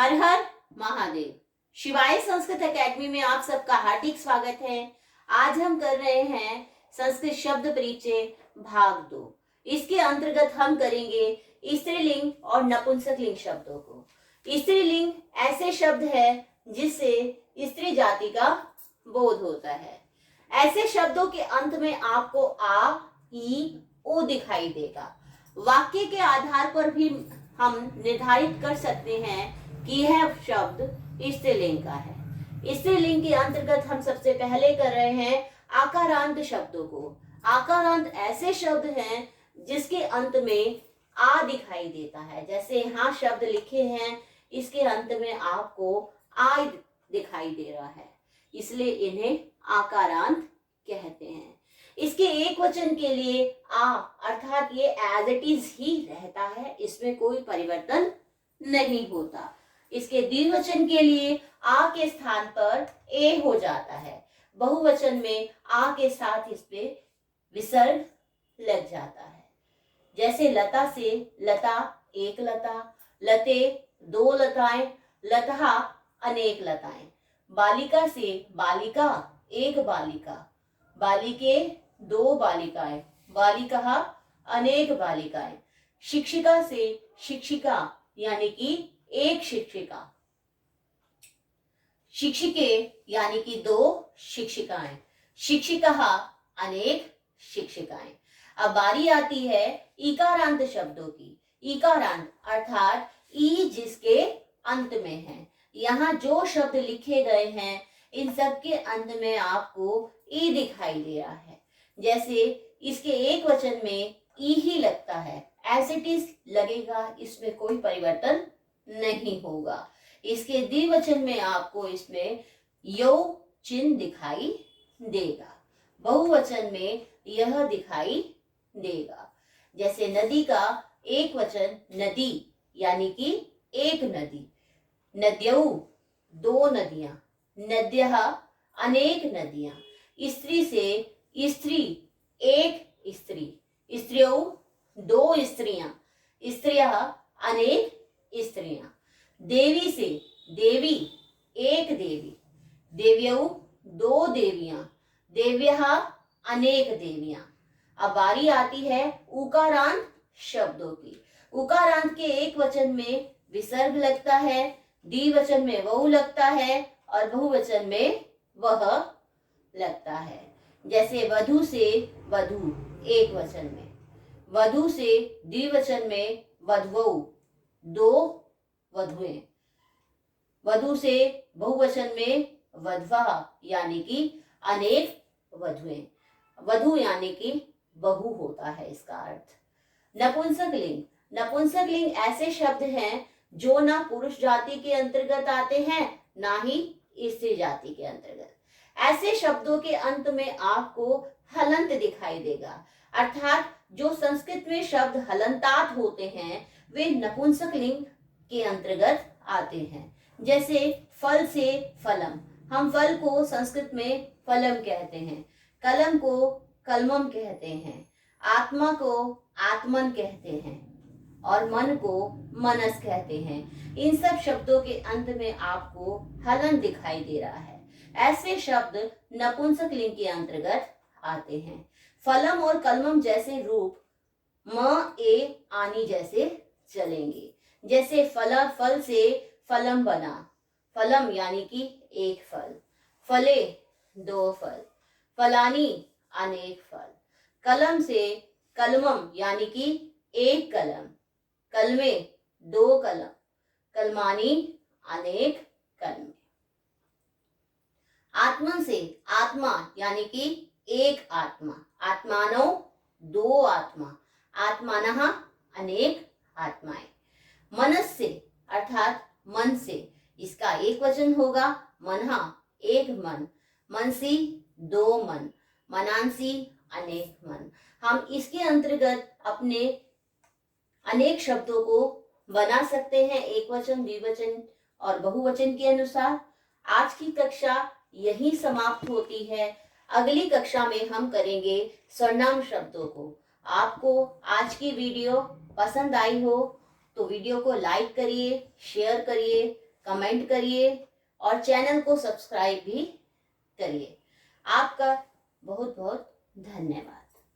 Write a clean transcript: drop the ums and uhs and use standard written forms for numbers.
हर हर महादेव। शिवाय संस्कृत एकेडमी में आप सबका हार्दिक स्वागत है। आज हम कर रहे हैं संस्कृत शब्द परिचय भाग 2। इसके अंतर्गत हम करेंगे स्त्रीलिंग और नपुंसकलिंग शब्दों को। स्त्रीलिंग ऐसे शब्द है जिससे स्त्री जाति का बोध होता है। ऐसे शब्दों के अंत में आपको आ, ई, ओ दिखाई देगा। वाक्य के आधार पर भी हम निर्धारित कर सकते हैं कि यह शब्द स्त्रीलिंग का है। स्त्रीलिंग के अंतर्गत हम सबसे पहले कर रहे हैं आकारांत शब्दों को। आकारांत ऐसे शब्द हैं जिसके अंत में आ दिखाई देता है। जैसे यहाँ शब्द लिखे हैं, इसके अंत में आपको आ दिखाई दे रहा है, इसलिए इन्हें आकारांत कहते हैं। इसके एक वचन के लिए आ अर्थात ये एज इट इज ही रहता है, इसमें कोई परिवर्तन नहीं होता। इसके द्विवचन के लिए आ के स्थान पर ए हो जाता है। बहुवचन में आ के साथ इस पे विसर्ग लग जाता है। जैसे लता से लता एक लता, लते दो लताएं, लता अनेक लताएं। बालिका से बालिका एक बालिका, बालिके दो बालिकाएं, बालिका अनेक बालिकाएं। शिक्षिका से शिक्षिका यानी कि एक शिक्षिका, शिक्षिके यानी कि दो शिक्षिकाएं, शिक्षिका अनेक शिक्षिकाएं। अब बारी आती है इकारांत शब्दों की। इकारांत अर्थात ई जिसके अंत में है। यहाँ जो शब्द लिखे गए हैं इन सब के अंत में आपको ई दिखाई दे रहा है। जैसे इसके एक वचन में ई ही लगता है, एज इट इज लगेगा, इसमें कोई परिवर्तन नहीं होगा। इसके द्विवचन में आपको इसमें यो चिन्ह दिखाई देगा। बहुवचन में यह दिखाई देगा। जैसे नदी का एक वचन नदी यानी कि एक नदी, नद्यौ दो नदियां, नद्यः अनेक नदियां। स्त्री से स्त्री एक स्त्री, स्त्रियों दो स्त्रियां, स्त्रियः अनेक स्त्रियां। देवी से देवी एक देवी, देव्यौ दो देवियां, देव्यः अनेक देवियां। अब बारी आती है उकारांत शब्दों की। उकारांत के एक वचन में विसर्ग लगता है, द्विवचन में वह लगता है और बहुवचन में वह लगता है। जैसे वधु से वधु एक वचन में, वधु से द्विवचन में वधवौ दो वधुएं, वधु से बहुवचन में वधवा यानी कि अनेक वधुएं। वधु यानी कि बहु होता है इसका अर्थ। नपुंसकलिंग, नपुंसकलिंग ऐसे शब्द हैं जो ना पुरुष जाति के अंतर्गत आते हैं ना ही स्त्री जाति के अंतर्गत। ऐसे शब्दों के अंत में आपको हलंत दिखाई देगा, अर्थात जो संस्कृत में शब्द हलंतात होते हैं वे नपुंसकलिंग के अंतर्गत आते हैं। जैसे फल से फलम, हम फल को संस्कृत में फलम कहते हैं, कलम को कलमम कहते हैं, आत्मा को आत्मन कहते हैं और मन को मनस कहते हैं। इन सब शब्दों के अंत में आपको हलन दिखाई दे रहा है। ऐसे शब्द नपुंसकलिंग के अंतर्गत आते हैं। फलम और कलमम जैसे रूप म ए आनी जैसे चलेंगे। जैसे फला फल से फलम बना, फलम यानी कि एक फल, फले दो फल, फलानी अनेक फल। कलम से कलमम यानी कि एक कलम, कलमे दो कलम, कलमानी अनेक कलमे। आत्मन से आत्मा यानी कि एक आत्मा, आत्मानो दो आत्मा, आत्मानः अनेक आत्माएं। मनस से अर्थात मन से, इसका एक वचन होगा मनहा एक मन, मनसी दो मन, मनांसी अनेक मन। हम इसके अंतर्गत अपने अनेक शब्दों को बना सकते हैं एक वचन, द्विवचन और बहुवचन के अनुसार। आज की कक्षा यही समाप्त होती है। अगली कक्षा में हम करेंगे सर्वनाम शब्दों को। आपको आज की वीडियो पसंद आई हो तो वीडियो को लाइक करिए, शेयर करिए, कमेंट करिए और चैनल को सब्सक्राइब भी करिए। आपका बहुत बहुत धन्यवाद।